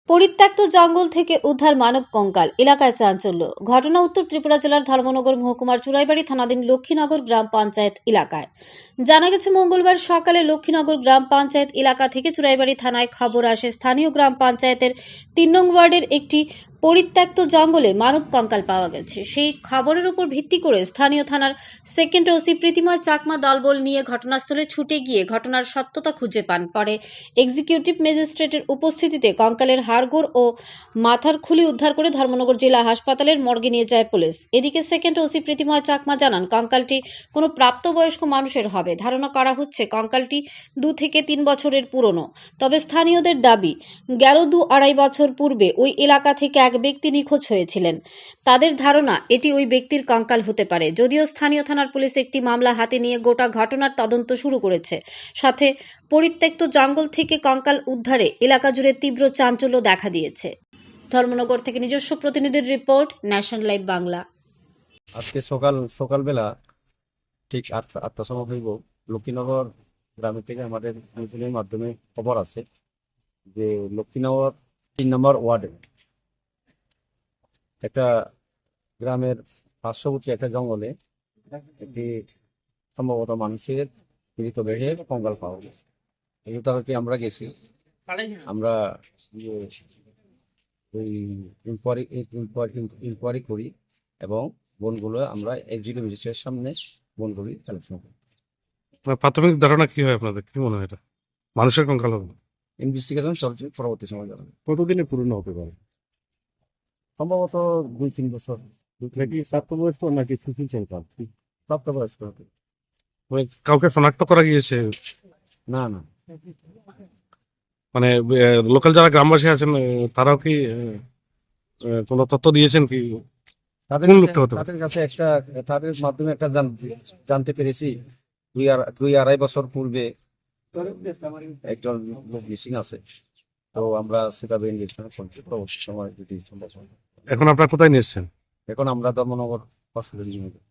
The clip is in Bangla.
পরিত্যক্ত জঙ্গল থেকে উদ্ধার মানব কঙ্কাল, এলাকায় চাঞ্চল্য। ঘটনা উত্তর ত্রিপুরা জেলার ধর্মনগর মহকুমার চুরাইবাড়ি থানাধীন লক্ষ্মীনগর গ্রাম পঞ্চায়েত এলাকায়। জানা গেছে, মঙ্গলবার সকালে লক্ষ্মীনগর গ্রাম পঞ্চায়েত এলাকা থেকে চুরাইবাড়ি থানায় খবর আসে স্থানীয় গ্রাম পঞ্চায়েতের ৩ নং ওয়ার্ডের একটি পরিত্যক্ত জঙ্গলে মানব কঙ্কাল পাওয়া গেছে। সেই খবরের উপর ভিত্তি করে স্থানীয় থানার সেকেন্ড ওসি প্রীতিময় চাকমা দলবল নিয়ে ঘটনাস্থলে ছুটে গিয়ে ঘটনার সত্যতা খুঁজে পান। পরে এক্সিকিউটিভ ম্যাজিস্ট্রেটের উপস্থিতিতে কঙ্কালের হাড়গোড় ও মাথার খুলি উদ্ধার করে ধর্মনগর জেলা হাসপাতালের মর্গে নিয়ে যায় পুলিশ। এদিকে সেকেন্ড ওসি প্রীতিময় চাকমা জানান, কঙ্কালটি কোনো প্রাপ্তবয়স্ক মানুষের হবে। ধারণা করা হচ্ছে কঙ্কালটি 2 থেকে 3 বছরের পুরনো। তবে স্থানীয়দের দাবি, গেল 2-2.5 বছর পূর্বে ওই এলাকা থেকে এক ব্যক্তি নিখোঁজ হয়েছিলেন। তাদের ধারণা এটি ওই ব্যক্তির কঙ্কাল হতে পারে। যদিও স্থানীয় থানার পুলিশ একটি মামলা হাতে নিয়ে গোটা ঘটনার তদন্ত শুরু করেছে। সাথে পরিত্যক্ত জঙ্গল থেকে কঙ্কাল উদ্ধারে এলাকা জুড়ে তীব্র চাঞ্চল্য দেখা দিয়েছে। ধর্মনগর থেকে নিজস্ব প্রতিনিধির রিপোর্ট, ন্যাশনাল লাইভ বাংলা। আজকে সকালবেলা ঠিক আটটার সময় হইব, লক্ষ্মীনগর গ্রামের থেকে আমাদের টেলিফোনের মাধ্যমে খবর আছে যে লক্ষ্মীনগর 3 নম্বর ওয়ার্ডে একটা গ্রামের পার্শ্ববর্তী একটা জঙ্গলে একটি সম্ভবত মানুষের মৃতদেহে কঙ্কাল পাওয়া গেছে। এই তারকে আমরা গেছি, আমরা ওই ইনকোয়ারি করি এবং বনগুলো আমরা এক্সিকিউটিভ ম্যাজিস্ট্রেটের সামনে বনগুলি কালেকশন করি। প্রাথমিক ধারণা কি হয় আপনাদের, কি মনে হয় এটা মানুষের কঙ্কাল হবে? ইনভেস্টিগেশন চলছে, পরবর্তী সময় জানাবে। কতদিনে পুরনো হতে পারে? সম্ভবত 2-3 বছর। নাকি প্রাপ্তবয়স্ক নাকি শিশু কঙ্কাল? প্রাপ্তবয়স্ক হবে। মানে কাউকে শনাক্ত করা গিয়েছে? না না, মানে লোকাল যারা গ্রামবাসী আছেন তারাও কি কোনো তথ্য দিয়েছেন কি তাদের কোন কাছে লোকটা হতে পারে? তাদের কাছে একটা তাদের মাধ্যমে একটা জানতে পেরেছি 2-2.5 বছর পূর্বে একজন লোক মিসিং আছে। তো আমরা সেটা ইনভেস্টিগেশন করছি, পরবর্তী সময় যদি সম্ভব হয়। এখন আপনারা কোথায় নিয়ে এসছেন? এখন আমরা ধর্মনগর হসপিটালে নিয়ে যাই।